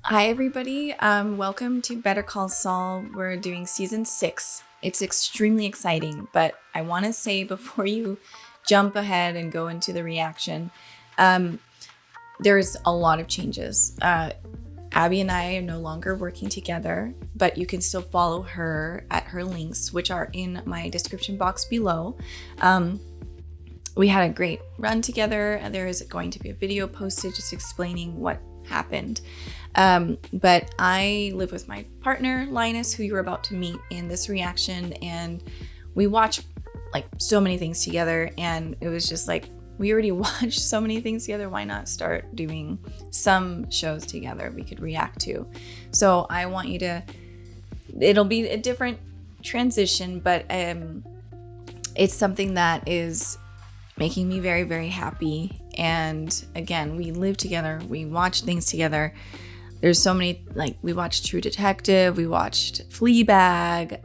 Hi, everybody. Welcome to Better Call Saul. We're doing season 6. It's extremely exciting, but I want to say before you jump ahead and go into the reaction, there's a lot of changes. Abby and I are no longer working together, but you can still follow her at her links, which are in my description box below. We had a great run together, and there is going to be a video posted just explaining what happened. But I live with my partner, Linus, who you're about to meet in this reaction, and we watch like so many things together, and it was just like, we already watched so many things together. Why not start doing some shows together we could react to? So I want you to, it'll be a different transition, but it's something that is making me very, very happy. And again, we live together, we watch things together. There's so many, like, we watched True Detective, we watched Fleabag,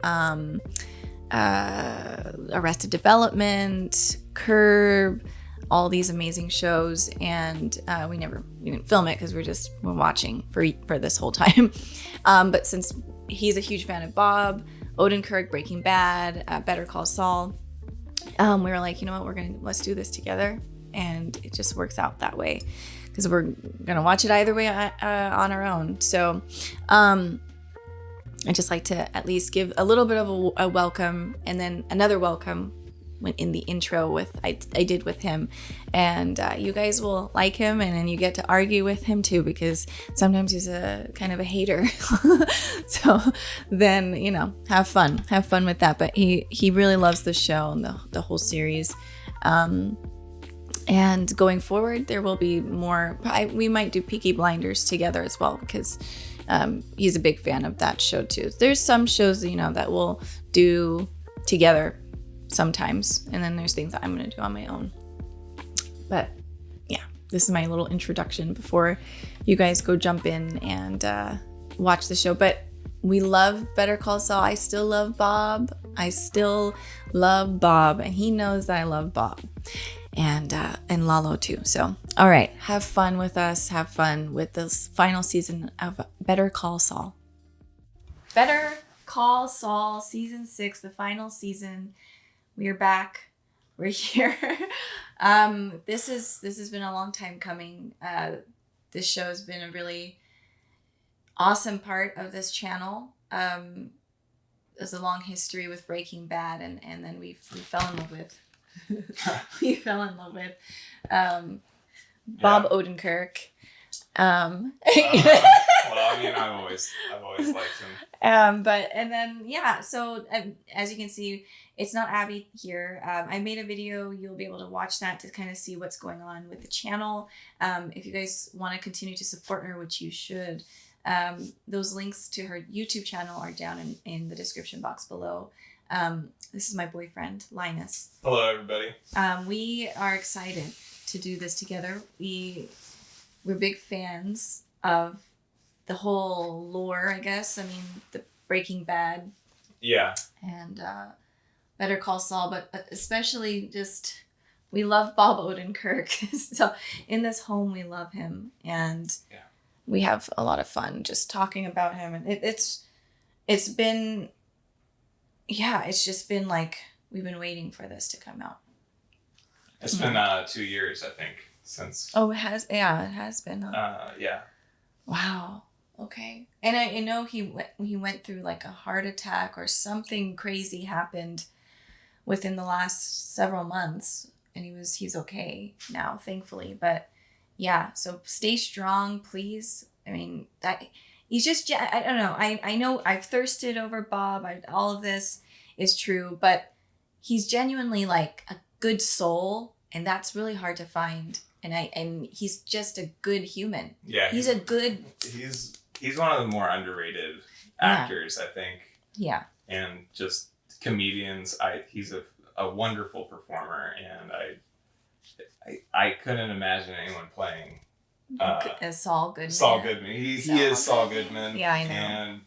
Arrested Development, Curb, all these amazing shows, and we didn't film it because we're watching for this whole time. But since he's a huge fan of Bob, Odenkirk, Breaking Bad, Better Call Saul, we were like, you know what, let's do this together, and it just works out that way because we're gonna watch it either way on our own. So I just like to at least give a little bit of a welcome, and then another welcome in the intro I did with him, and you guys will like him, and then you get to argue with him too, because sometimes he's a kind of a hater. So then, have fun with that. But he really loves the show and the whole series. And going forward, there will be more. We might do Peaky Blinders together as well, because he's a big fan of that show too. There's some shows that we'll do together sometimes, and then there's things that I'm going to do on my own. But yeah, this is my little introduction before you guys go jump in and watch the show. But we love Better Call Saul. I still love Bob. And he knows that I love Bob, and Lalo too. So all right, have fun with us. Have fun with this final season of Better Call Saul. Better Call Saul season 6, the final season. We are back. We're here. This has been a long time coming. This show has been a really awesome part of this channel. There's a long history with Breaking Bad, and then we fell in love with Bob Odenkirk. Well, I mean, I've always liked him. So as you can see, it's not Abby here. I made a video. You'll be able to watch that to kind of see what's going on with the channel. If you guys want to continue to support her, which you should, those links to her YouTube channel are down in the description box below. This is my boyfriend, Linus. Hello, everybody. We are excited to do this together. We're big fans of the whole lore, I guess. I mean, the Breaking Bad. Yeah. And Better Call Saul, but especially just, we love Bob Odenkirk. So in this home, we love him, and we have a lot of fun just talking about him. And it's just been like, we've been waiting for this to come out. It's been 2 years, I think, since. Oh, it has. Yeah, it has been. Yeah. Wow. Okay. And I know he went through like a heart attack or something crazy happened within the last several months, and he's okay now, thankfully. But yeah, so stay strong, please. I mean, that he's just, I don't know. I know I've thirsted over Bob. All of this is true, but he's genuinely like a good soul, and that's really hard to find. And he's just a good human. Yeah. He's a good. He's one of the more underrated actors, I think. Yeah. And just comedians. He's a wonderful performer, and I couldn't imagine anyone playing as Saul Goodman. Saul Goodman. He is Saul Goodman. Yeah, I know. And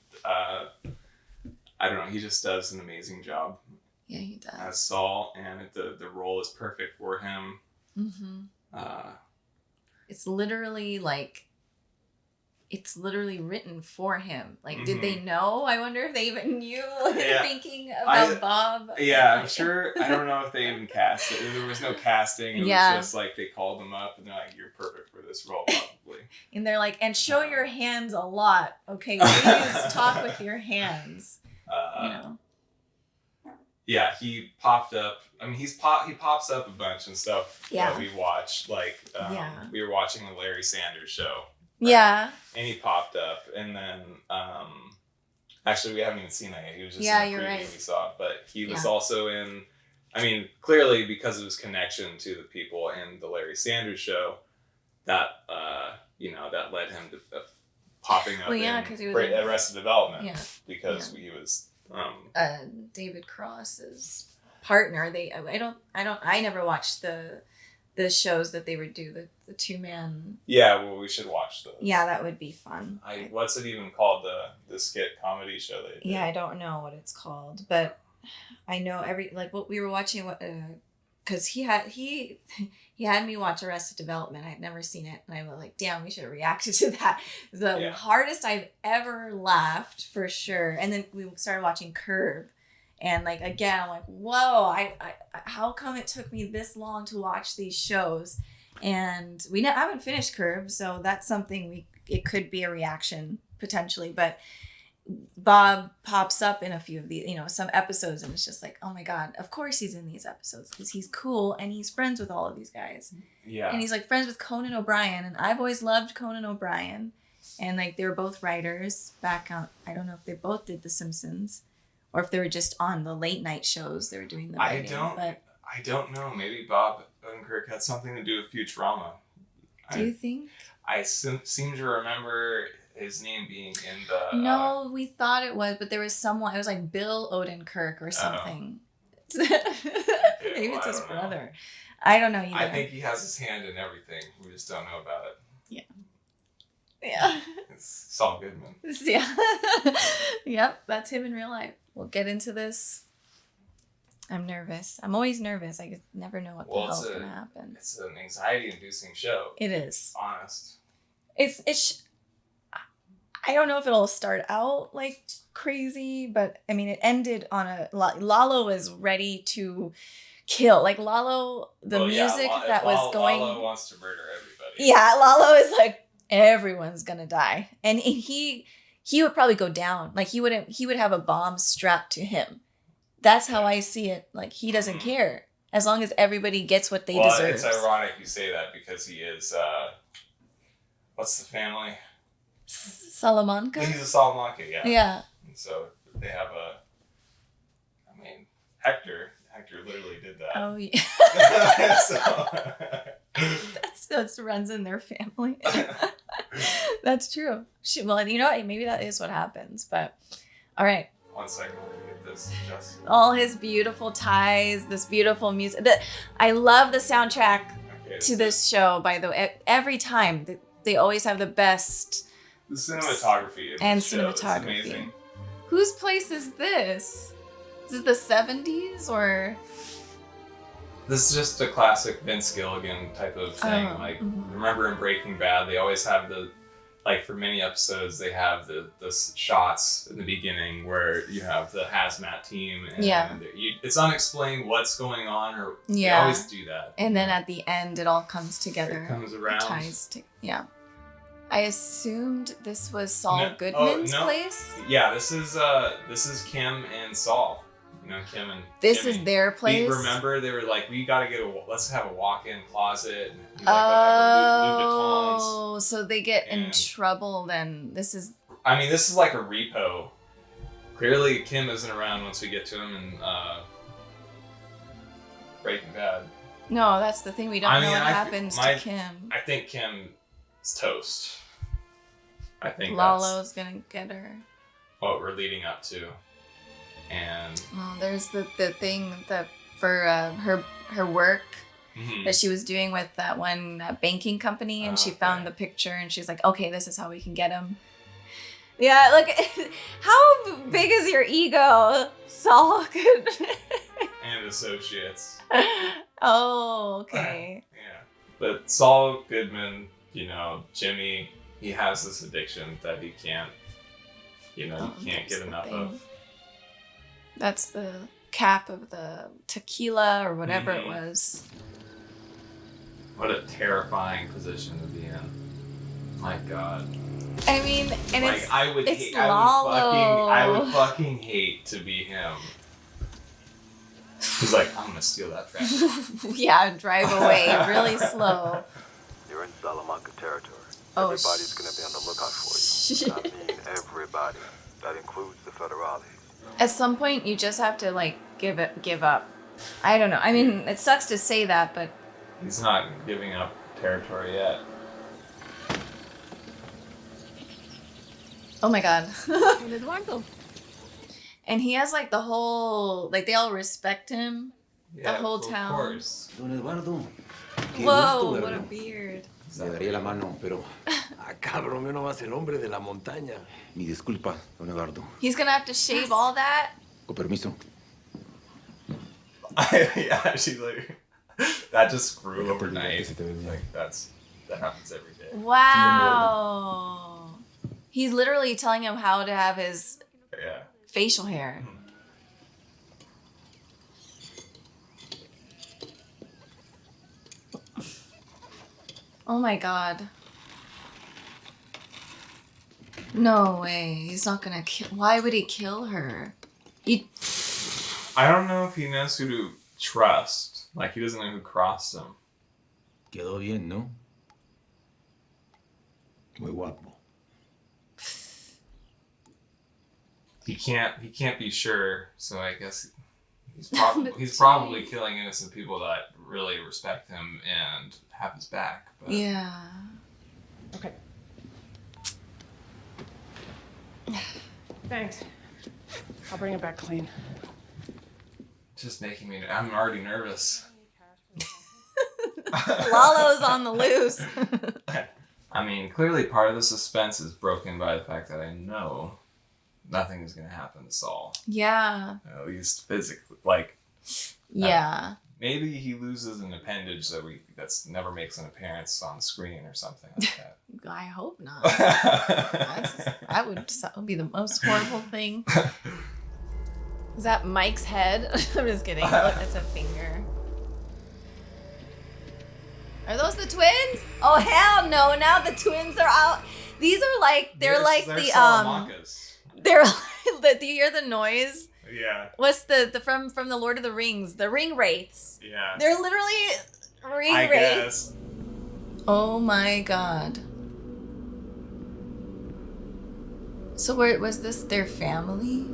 I don't know. He just does an amazing job. Yeah, he does. As Saul, and the role is perfect for him. Mm-hmm. It's literally like it's literally written for him. Like, did Mhm. they know? I wonder if they even knew Yeah. thinking about Bob. Yeah, I'm sure. I don't know if they even cast it. There was no casting. It Yeah. was just like they called them up and they're like, "You're perfect for this role, probably." And they're like, and show your hands a lot. Okay, please talk with your hands. You know. Yeah, he popped up. I mean, he pops up a bunch and stuff Yeah. that we watched. Like, we were watching the Larry Sanders Show. Right? Yeah. And he popped up, and then actually we haven't even seen that yet. He was just in the preview we saw, but he was also in. I mean, clearly because of his connection to the people in the Larry Sanders Show, that that led him to popping up because he was Arrested Development. Yeah. Because he was. David Cross's partner. I never watched the shows that they would do, the 2-man. Yeah, well, we should watch those. Yeah, that would be fun. What's it even called, the skit comedy show they did? Yeah, I don't know what it's called, but I know what we were watching, because he had me watch Arrested Development. I had never seen it, and I was like, damn, we should have reacted to that. The hardest I've ever laughed, for sure. And then we started watching Curb, and like, again, I'm like, whoa, I how come it took me this long to watch these shows? And I haven't finished Curb, so that's something it could be a reaction potentially, but Bob pops up in a few of these, some episodes, and it's just like, oh my God, of course he's in these episodes because he's cool and he's friends with all of these guys. Yeah. And he's like friends with Conan O'Brien, and I've always loved Conan O'Brien. And like, they were both writers back on, I don't know if they both did The Simpsons or if they were just on the late night shows they were doing the writing. I don't know. Maybe Bob Odenkirk had something to do with Futurama. Do you think? I seem to remember his name being in the... No, we thought it was, but there was someone, it was like Bill Odenkirk or something. Maybe it's his brother. I don't know either. I think he has his hand in everything. We just don't know about it. Yeah. It's Saul Goodman. Yeah. Yep, that's him in real life. We'll get into this. I'm nervous. I'm always nervous. I never know what the hell's going to happen. It's an anxiety-inducing show. It is. Honest. I don't know if it'll start out like crazy, but I mean, it ended on Lalo was ready to kill. Like, Lalo, music that was going... Lalo wants to murder everybody. Yeah, Lalo is like, everyone's gonna die. And he would probably go down. Like, he would have a bomb strapped to him. That's how I see it. Like, he doesn't care. As long as everybody gets what they deserve. It's ironic you say that because he is, what's the family? Salamanca? He's a Salamanca, yeah. Yeah. And so they have Hector literally did that. Oh, yeah. That runs in their family. That's true. Well, you know what? Maybe that is what happens. But, all right. 1 second, let me get this adjusted. All his beautiful ties, this beautiful music. I love the soundtrack to this show, by the way. Every time, they always have the best... The cinematography and show cinematography. is amazing. Whose place is this? Is it the 70s or? This is just a classic Vince Gilligan type of thing. Remember in Breaking Bad, they always have for many episodes, they have the shots in the beginning where you have the hazmat team. And it's unexplained what's going on, or they always do that. And then at the end, it all comes together. It comes around. Yeah. I assumed this was Saul Goodman's place. Yeah, this is Kim and Saul. Kim and this Jimmy. Is their place. Remember, they were like, we got to let's have a walk-in closet. And he's oh, so they get in trouble then. This is like a repo. Clearly, Kim isn't around once we get to him in Breaking Bad. No, that's the thing. We don't know what happens to Kim. I think Kim's toast. I think Lalo's gonna get her. What we're leading up to. And there's the thing that for her work that she was doing with that one banking company, and she found the picture, and she's like, okay, this is how we can get him. Yeah, look, how big is your ego, Saul? And associates. Oh, okay. Yeah, but Saul Goodman, Jimmy, he has this addiction that he can't, you can't get enough of. That's the cap of the tequila or whatever it was. What a terrifying position to be in. My God. I mean, and like, it's Lalo. I would fucking hate to be him. He's like, I'm gonna steal that trash. Yeah, drive away really slow. You're in Salamanca territory. Oh, Everybody's gonna be on the lookout for you. I mean, everybody. That includes the federales. At some point, you just have to like give up. I don't know. I mean, it sucks to say that, but he's not giving up territory yet. Oh my God. And he has like the whole, like they all respect him. Yeah, the whole town. Of course. Don Eduardo. Whoa, what a beard. Le daría la mano, pero... Cabrón, yo no va a ser hombre de la montaña. Mi disculpa, don Eduardo. He's gonna have to shave all that? Con permiso. Yeah, she's like, that just grew overnight. Like, that happens every day. Wow. He's literally telling him how to have his facial hair. Oh my God. No way. He's not gonna kill. Why would he kill her? I don't know if he knows who to trust. Like, he doesn't know who crossed him. Quedó bien, ¿no? Muy guapo. He can't be sure, so I guess he's probably killing innocent people that really respect him and have his back. But. Yeah. Okay. Thanks. I'll bring it back clean. Just making me. I'm already nervous. Lalo's on the loose. I mean, clearly part of the suspense is broken by the fact that I know nothing is going to happen to Saul. Yeah. At least physically. Like, yeah. Maybe he loses an appendage that's never makes an appearance on the screen or something like that. I hope not. that would be the most horrible thing. Is that Mike's head? I'm just kidding. Look, it's a finger. Are those the twins? Oh hell no! Now the twins are out. These are like they're the Salamancas. They're like do you hear the noise? Yeah. What's the from the Lord of the Rings? The ring wraiths. Yeah. They're literally ring wraiths. Guess. Oh my God. So was this their family?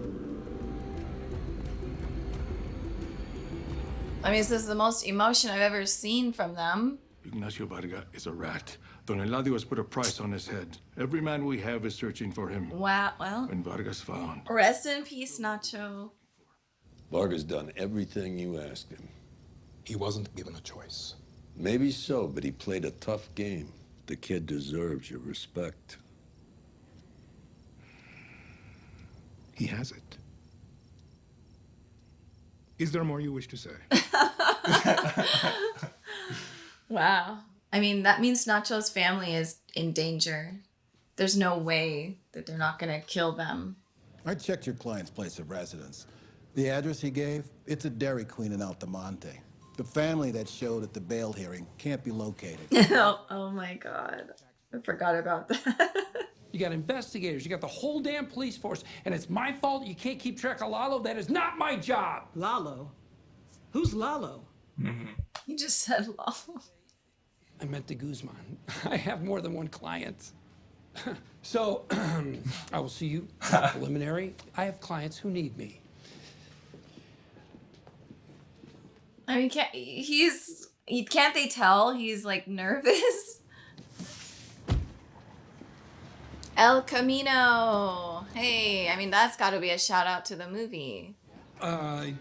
I mean, this is the most emotion I've ever seen from them. Ignacio Varga is a rat. Don Eladio has put a price on his head. Every man we have is searching for him. Wow, well. When Varga's found. Rest in peace, Nacho. Varga's done everything you asked him. He wasn't given a choice. Maybe so, but he played a tough game. The kid deserves your respect. He has it. Is there more you wish to say? Wow. I mean, that means Nacho's family is in danger. There's no way that they're not going to kill them. I checked your client's place of residence. The address he gave, it's a Dairy Queen in Altamonte. The family that showed at the bail hearing can't be located. Oh my God. I forgot about that. You got investigators, you got the whole damn police force, and it's my fault you can't keep track of Lalo? That is not my job! Lalo? Who's Lalo? Mm-hmm. He just said Lalo. I meant de Guzman. I have more than one client. So, I will see you at preliminary. I have clients who need me. I mean, can't they tell he's like nervous? El Camino. Hey, I mean, that's got to be a shout out to the movie. I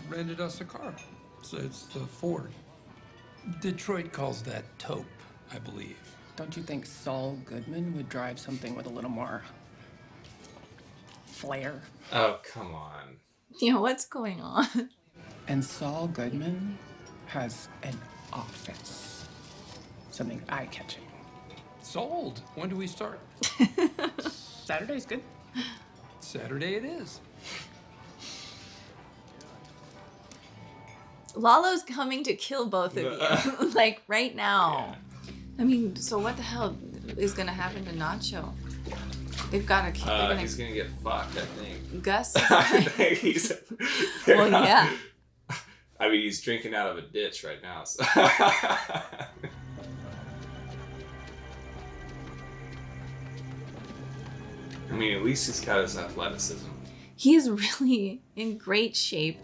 rented us a car. So it's the Ford. Detroit calls that taupe, I believe. Don't you think Saul Goodman would drive something with a little more flair? Oh, come on. You know, what's going on? And Saul Goodman has an office. Something eye-catching. Sold. When do we start? Saturday's good. Saturday it is. Lalo's coming to kill both of you, like right now. I mean, so what the hell is gonna happen to Nacho? They've got to. He's gonna get fucked, I think. Gus. I think he's. Well, yeah. I mean, he's drinking out of a ditch right now. So. I mean, at least he's got his athleticism. He is really in great shape.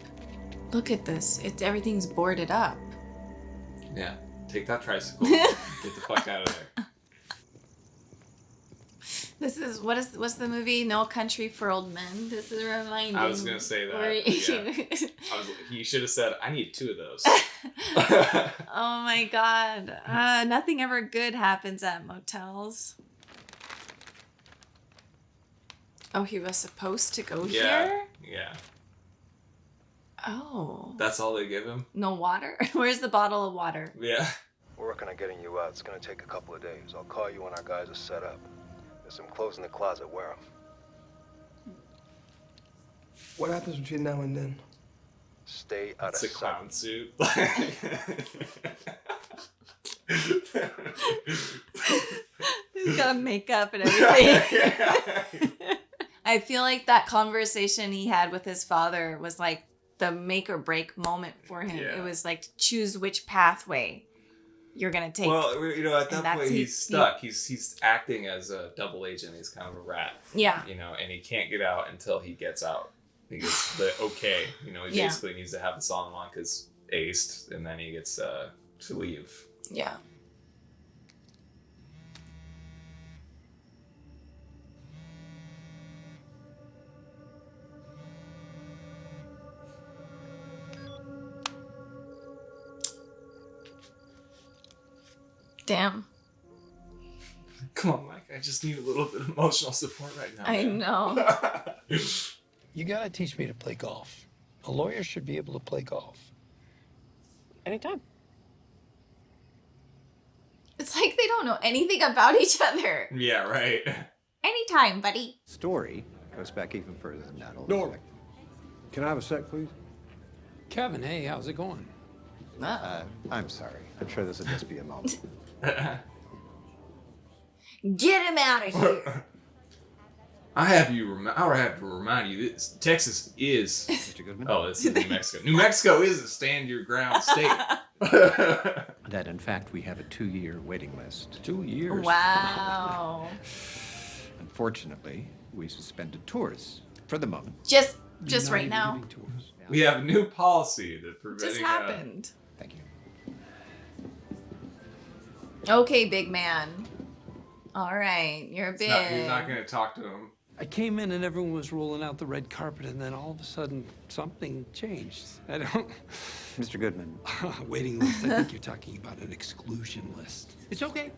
Look at this. Everything's boarded up. Yeah. Take that tricycle. Get the fuck out of there. This is what's the movie? No Country for Old Men. This is reminding. I was gonna say that. Yeah. He should have said, "I need 2 of those." Oh my god! Nothing ever good happens at motels. Oh, he was supposed to go here? Yeah. Oh. That's all they give him? No water? Where's the bottle of water? Yeah. We're working on getting you out. It's gonna take a couple of days. I'll call you when our guys are set up. There's some clothes in the closet. Wear them. What happens between now and then? Stay out It's of a clown suit. He's got makeup and everything. I feel like that conversation he had with his father was like the make or break moment for him. Yeah. It was like, choose which pathway you're going to take. Well, you know, at that point, he's stuck. He's acting as a double agent. He's kind of a rat. Yeah. You know, and he can't get out until he gets out. He gets the okay. You know, he basically needs to have the Salamanca's aced, and then he gets to leave. Yeah. Damn. Come on, Mike. I just need a little bit of emotional support right now. I know. You gotta teach me to play golf. A lawyer should be able to play golf. Anytime. It's like they don't know anything about each other. Yeah, right. Anytime, buddy. Story goes back even further than that. Norman, can I have a sec, please? Kevin, hey, how's it going? I'm sorry. I'm sure this will just be a moment. Get him out of here. I have to remind you, this Texas is. Mr. Goodman? Oh, this is New Mexico. New Mexico is a stand your ground state. That in fact we have a 2-year waiting list. 2 years. Wow. Unfortunately, we suspended tours for the moment. Just Not right even now. giving tours. We have a new policy that Just happened. Thank you. Okay, big man. All right, you're big. He's not going to talk to him. I came in and everyone was rolling out the red carpet, and then all of a sudden something changed. I don't. Mr. Goodman. Waiting list. I think you're talking about an exclusion list. It's okay.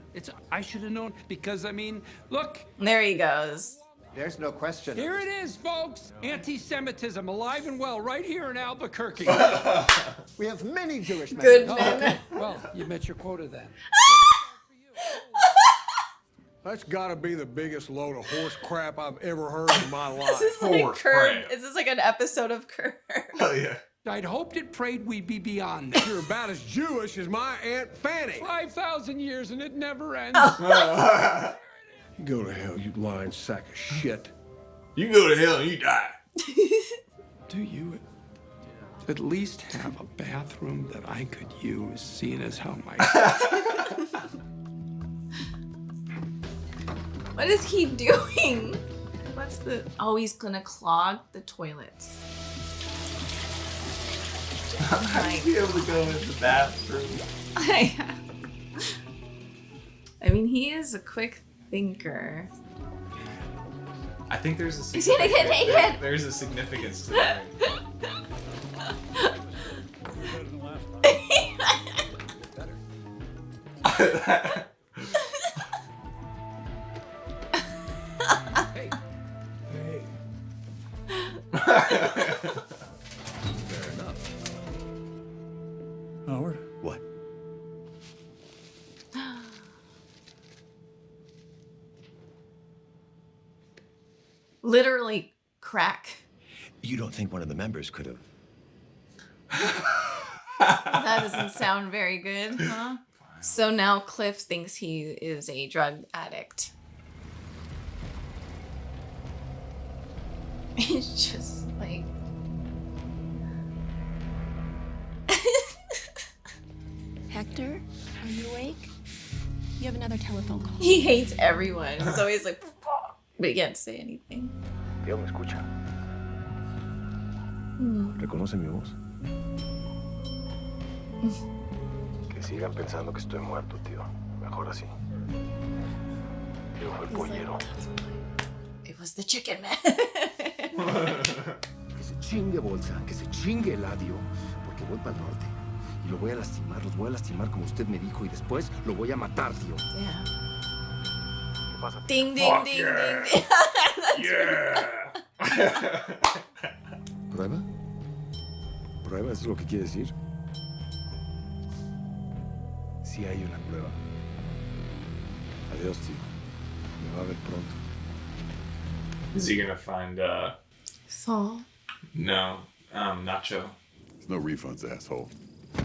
I should have known because I mean, look. There he goes. There's no question. Here it is, folks. Anti-Semitism alive and well right here in Albuquerque. We have many Jewish men. Good Oh, man. okay. Well, you met your quota then. That's gotta be the biggest load of horse crap I've ever heard in my life. This is like Horse Curb. crap. Is this like an episode of Curb? Oh, yeah. I'd hoped and prayed we'd be beyond that. You're about as Jewish as my Aunt Fanny. 5,000 years and it never ends. You go to hell, you lying sack of shit. You go to hell and you die. Do you at least have a bathroom that I could use, seeing as how my... What is he doing? What's the... Oh, he's gonna clog the toilets. I'd be able to go in the bathroom. I mean, he is a quick thinker. I think there's a He's gonna get naked. There's a significance to that. Hey. Fair enough. Howard? What? Literally crack. You don't think one of the members could have? That doesn't sound very good, huh? So now Cliff thinks he is a drug addict. It's just like... Hector, are you awake? You have another telephone call. He hates everyone. He's always like, fuck, but he can't say anything. Tío, ¿me escucha? ¿Reconoce mi voz? Que sigan pensando que estoy muerto, tío. Mejor así. Tío, fue el pollero. It was the chicken man. Que se chingue Bolsa, que se chingue Eladio, porque voy para el norte. Y lo voy a lastimar, los voy a lastimar como usted me dijo y después lo voy a matar, tío. Yeah. ¿Qué pasa? Ding, ding, Fuck ding, yeah. ding, ding. Yeah. ¿Prueba? ¿Prueba es lo que quiere decir? Sí hay una prueba. Adiós, tío. Me va a ver pronto. Is he gonna find Saul? no, Nacho? There's no refunds, asshole. I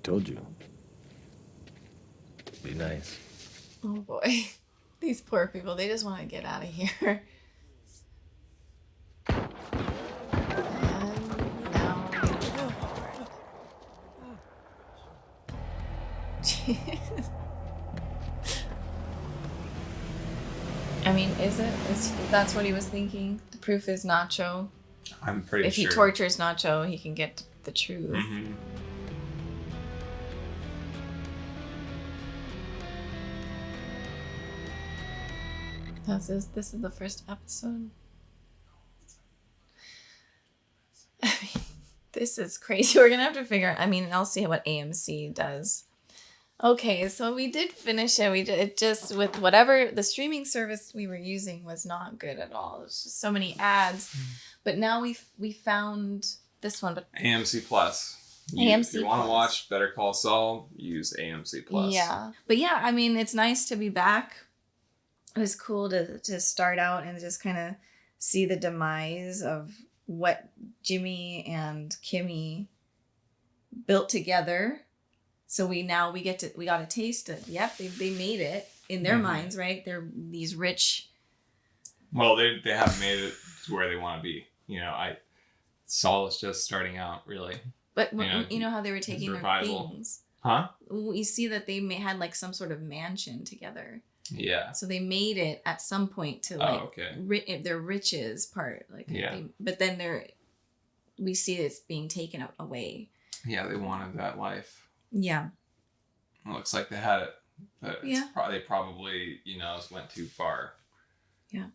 told you. Be nice. Oh boy. These poor people, they just want to get out of here. And now we go forward. Jeez. I mean, is that's what he was thinking? The proof is Nacho. I'm pretty If sure. he tortures Nacho, he can get the truth. Mm-hmm. This is the first episode. I mean, this is crazy. We're gonna have to figure. I mean, I'll see what AMC does. Okay, so we did finish it. We did it just with whatever the streaming service we were using was not good at all. It's just so many ads. But now we found this one. But AMC Plus. AMC If you want to Plus. watch Better Call Saul, use AMC Plus. yeah, but yeah, I mean, it's nice to be back. It was cool to start out and just kind of see the demise of what Jimmy and Kimmy built together. So we got a taste of, yep, they made it in their minds, right? They're these rich. Well, they haven't made it to where they want to be. You know, Saul is just starting out, really. But you know how they were taking their revival. things. Huh? We see that they had like some sort of mansion together. Yeah. So they made it at some point to like their riches part, like Yeah. but then we see it's being taken away. Yeah, they wanted that life. Yeah. It looks like they had it, but Yeah. they probably went too far. Yeah.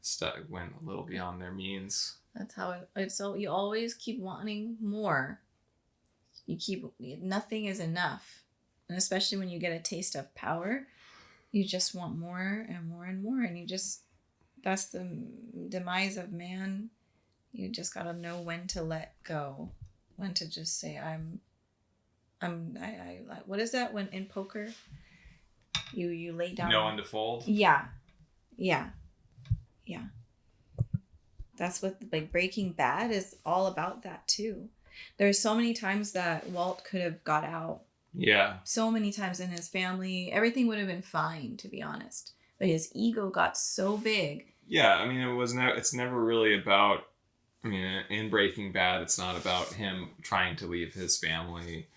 Went a little beyond their means. That's how it's. So you always keep wanting more. Nothing is enough, and especially when you get a taste of power, you just want more and more and more, and that's the demise of man. You just gotta know when to let go, when to just say I what is that when in poker you lay down No one to fold. yeah that's what like Breaking Bad is all about, that too. There's so many times that Walt could have got out. Yeah. So many times in his family, everything would have been fine, to be honest. But his ego got so big. Yeah, I mean, it's never really about, I mean, in Breaking Bad, it's not about him trying to leave his family,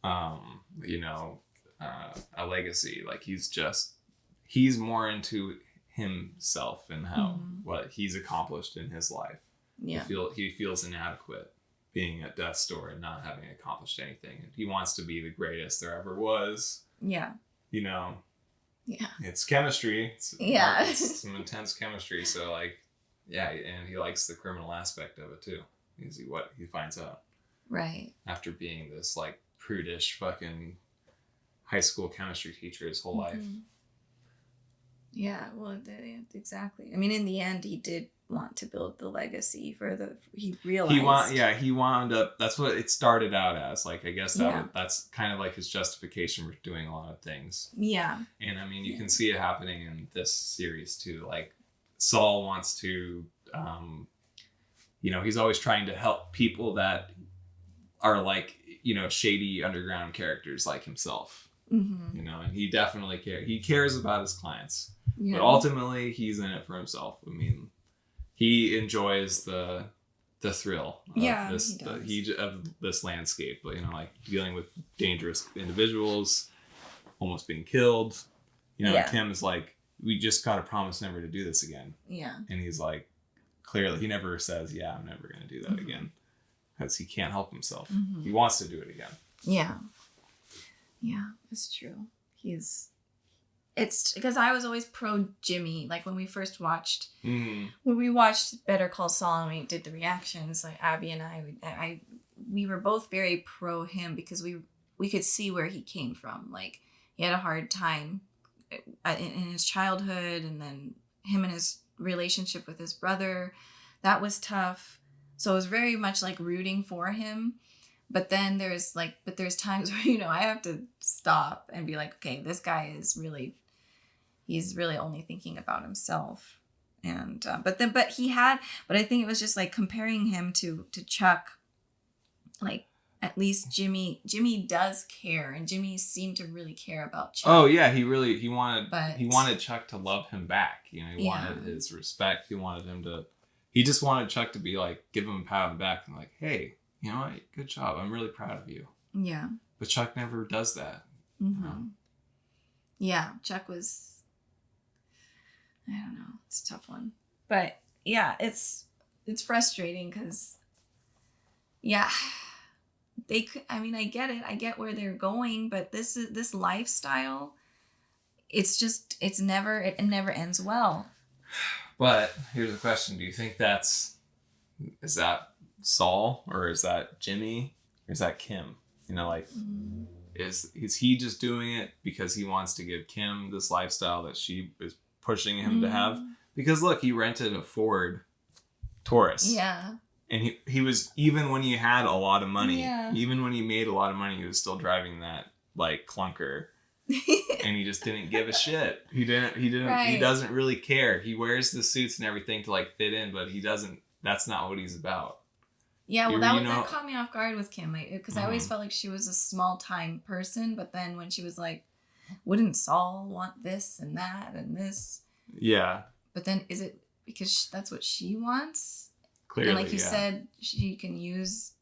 a legacy. Like, he's more into himself and how, what he's accomplished in his life. Yeah. He feels inadequate being at death's door and not having accomplished anything. He wants to be the greatest there ever was. Yeah. Yeah. It's chemistry. It's some intense chemistry. So like, yeah, and he likes the criminal aspect of it too. What he finds out. Right. After being this like prudish fucking high school chemistry teacher his whole life. Yeah, well, exactly. I mean, in the end, he did want to build the legacy he realized. He wound up, that's what it started out as. Like, I guess that's kind of like his justification for doing a lot of things. Yeah. And I mean, you can see it happening in this series too. Like, Saul wants to, he's always trying to help people that are like, shady underground characters like himself. Mm-hmm. And he definitely cares. He cares about his clients, Yeah. but ultimately he's in it for himself. I mean, he enjoys the thrill of of this landscape, like dealing with dangerous individuals, almost being killed. Kim is like, we just got to promise never to do this again. Yeah. And he's like, clearly, he never says, yeah, I'm never going to do that again. Because he can't help himself. He wants to do it again. Yeah. Yeah, it's true. It's because I was always pro Jimmy. Like when we first watched, when we watched Better Call Saul and we did the reactions, like Abby and we were both very pro him because we could see where he came from. Like he had a hard time in his childhood, and then him and his relationship with his brother, that was tough. So it was very much like rooting for him. But then there's times where, I have to stop and be like, okay, this guy he's really only thinking about himself. And, but I think it was just like comparing him to Chuck, like at least Jimmy does care, and Jimmy seemed to really care about Chuck. Oh yeah. He wanted Chuck to love him back. He wanted his respect. He just wanted Chuck to be like, give him a pat on the back and like, hey, you know what? Good job. I'm really proud of you. Yeah. But Chuck never does that. Mm-hmm. Yeah. Chuck was, I don't know. It's a tough one. But yeah, it's frustrating because, yeah, I get it. I get where they're going, but this lifestyle, it never ends well. But here's the question. Do you think is that Saul, or is that Jimmy, or is that Kim? Is he just doing it because he wants to give Kim this lifestyle that she is pushing him to have? Because look, he rented a Ford Taurus. Yeah. And he was, even when he had a lot of money, even when he made a lot of money, he was still driving that like clunker. And he just didn't give a shit. He doesn't really care. He wears the suits and everything to like fit in, but that's not what he's about. Yeah, well, that caught me off guard with Kim, because I always felt like she was a small time person, but then when she was like, wouldn't Saul want this and that and this? Yeah. But then is it because that's what she wants? Clearly, and like you said, she can use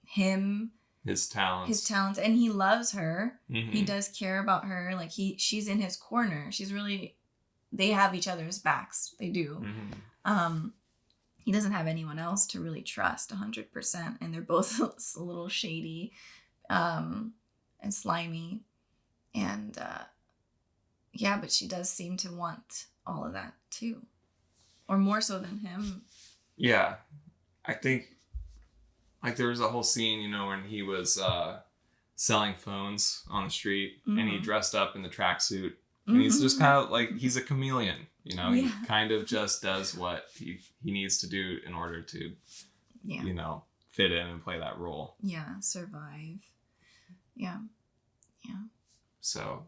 him, his talents, and he loves her. He does care about her. Like she's in his corner. They have each other's backs. They do. He doesn't have anyone else to really trust 100%, and they're both a little shady, and slimy, and but she does seem to want all of that too, or more so than him. Yeah, I think like there was a whole scene, when he was selling phones on the street, and he dressed up in the tracksuit, and he's just kind of like, he's a chameleon. He kind of just does what he needs to do in order to, fit in and play that role. Yeah, survive. Yeah. Yeah. So.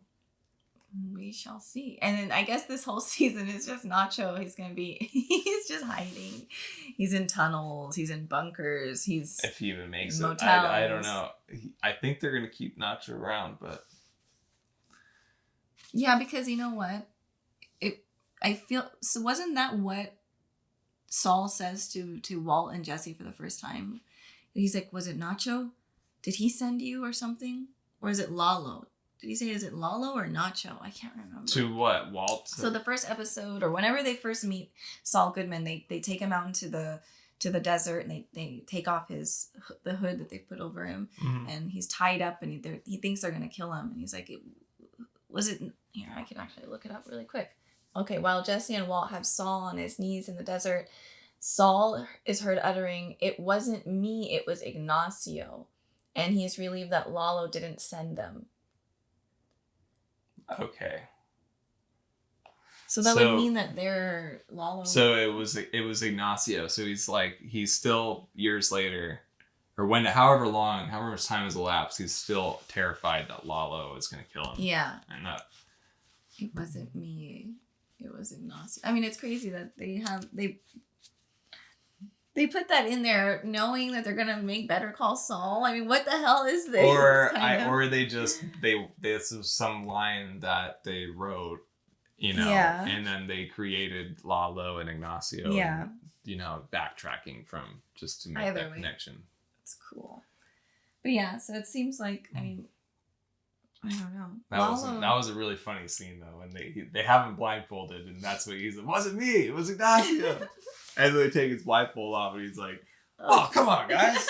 We shall see. And then I guess this whole season is just Nacho. He's just hiding. He's in tunnels. He's in bunkers. If he even makes it. I don't know. I think they're going to keep Nacho around, but. Yeah, because you know what? So wasn't that what Saul says to Walt and Jesse for the first time? He's like, was it Nacho? Did he send you or something? Or is it Lalo? Did he say, is it Lalo or Nacho? I can't remember. To what, Walt? So the first episode, or whenever they first meet Saul Goodman, they take him out into the desert, and they take off the hood that they put over him, and he's tied up, and he thinks they're gonna kill him, and he's like, was it here? I can actually look it up really quick. Okay, while Jesse and Walt have Saul on his knees in the desert, Saul is heard uttering, "It wasn't me, it was Ignacio," and he's relieved that Lalo didn't send them. Okay. So that would mean that they're Lalo. So it was Ignacio. So he's still years later, or however much time has elapsed, he's still terrified that Lalo is going to kill him. Yeah. And that. It wasn't me. it was Ignacio. I mean, it's crazy that they put that in there knowing that they're gonna make Better Call Saul. I mean, what the hell is this? Or this was some line that they wrote, and then they created Lalo and Ignacio. Yeah. And, backtracking from just to make that connection. It's cool. But yeah, so it seems like, I mean, I don't know. That was a really funny scene though, when they have him blindfolded, and that's what he's like, it wasn't me, it was Ignacio. And then they take his blindfold off, and he's like, "Oh, come on, guys!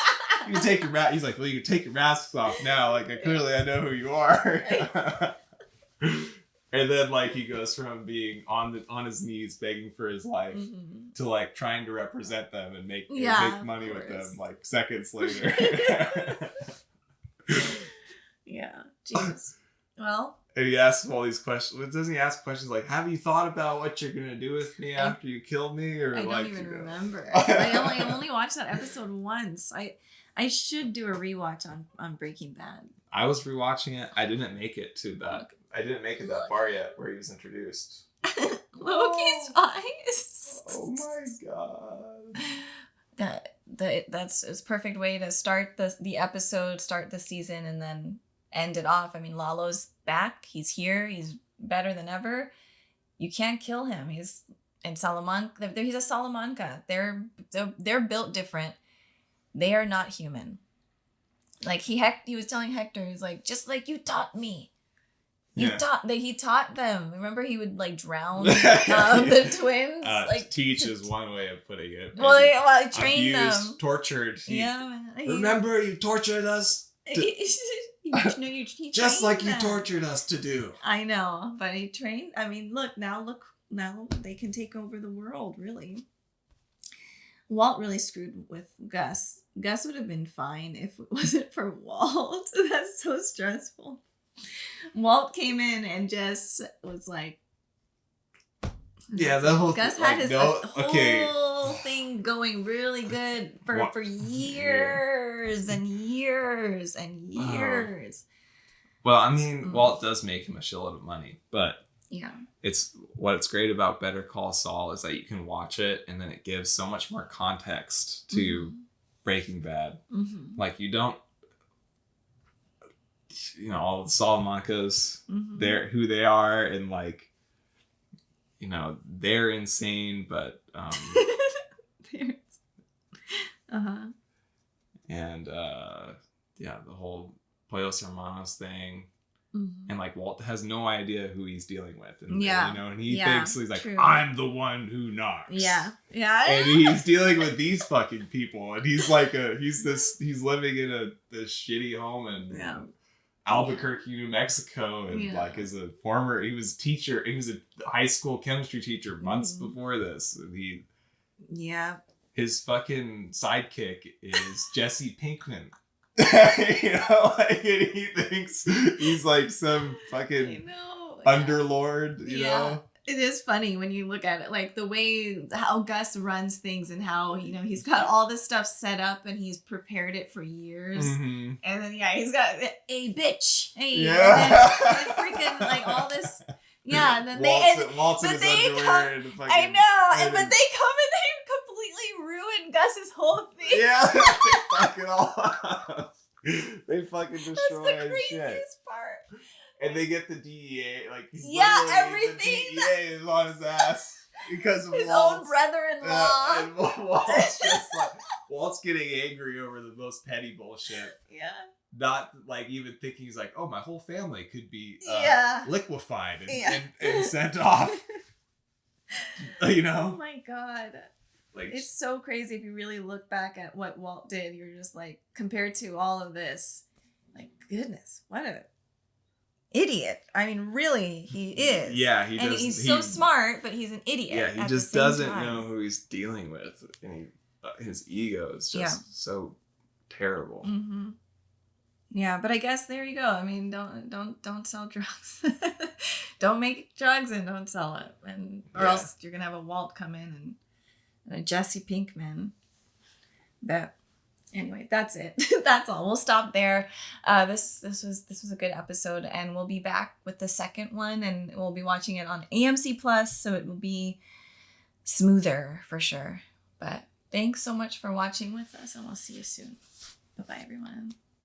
You can take your mask." He's like, "Well, you can take your masks off now. Like, clearly, I know who you are." And then, like, he goes from being on his knees begging for his life to like trying to represent them and make money with them, like seconds later. Yeah. Jeez. Well. And he asks all these questions. Doesn't he ask questions like, "Have you thought about what you're gonna do with me after you kill me?" Or I like, don't even remember. I only watched that episode once. I should do a rewatch on Breaking Bad. I was rewatching it. I didn't make it to that. I didn't make it that far yet, where he was introduced. Loki's eyes. Oh my god. That's a perfect way to start the episode, start the season, and then end it off. I mean, Lalo's back. He's here. He's better than ever. You can't kill him. He's in Salamanca. He's a Salamanca. They're built different. They are not human. Like he was telling Hector, he's like, just like you taught me. He taught them. Remember, he would like drown the twins. Teach is one way of putting it. Well, he trained them. Tortured. Yeah. Remember, you tortured us. Just like you tortured us to do. I know, but he trained. I mean, look now they can take over the world. Really, Walt really screwed with Gus. Gus would have been fine if it wasn't for Walt. That's so stressful. Walt came in and just was like, yeah, the whole Gus had his whole thing going really good for years and years and years. Well, I mean, Walt does make him a shitload of money, but yeah, it's what's great about Better Call Saul is that you can watch it and then it gives so much more context to Breaking Bad. Like you don't, all the Salamancas, they're who they are, and like, they're insane, but and the whole Pollos Hermanos thing. And like Walt has no idea who he's dealing with, and and he thinks he's like, true. I'm the one who knocks. Yeah. And he's dealing with these fucking people, and he's like he's living in this shitty home in Albuquerque, New Mexico, and like he was a high school chemistry teacher months before this, and his fucking sidekick is Jesse Pinkman. And he thinks he's like some fucking underlord, you know? It is funny when you look at it, like the way how Gus runs things and how, he's got all this stuff set up and he's prepared it for years. And then, he's got, hey, bitch. Hey, and then freaking like all this. Yeah, and then Walt's in his underwear and fucking, I know, but they come and they completely ruin Gus's whole thing. Yeah, they fuck it all up. They fucking destroy That's the craziest shit. part. And they get the DEA, like everything. The DEA is on his ass because of his own brother-in-law. And Walt's getting angry over the most petty bullshit. Yeah. Not like even thinking he's like, oh, my whole family could be liquefied and sent off. Oh my god. Like, it's so crazy if you really look back at what Walt did. You're just like, compared to all of this, like, goodness, what a idiot. I mean, really, he is. Yeah, he does. And he's so smart, but he's an idiot. Yeah, he just doesn't know who he's dealing with. And his ego is just so terrible. Yeah, but I guess there you go. I mean, don't sell drugs. Don't make drugs and don't sell it, or else you're gonna have a Walt come in and a Jesse Pinkman. But Anyway, that's it. That's all. We'll stop there. This was a good episode, and we'll be back with the second one, and we'll be watching it on AMC Plus, so it will be smoother for sure. But thanks so much for watching with us, and we'll see you soon. Bye-bye, everyone.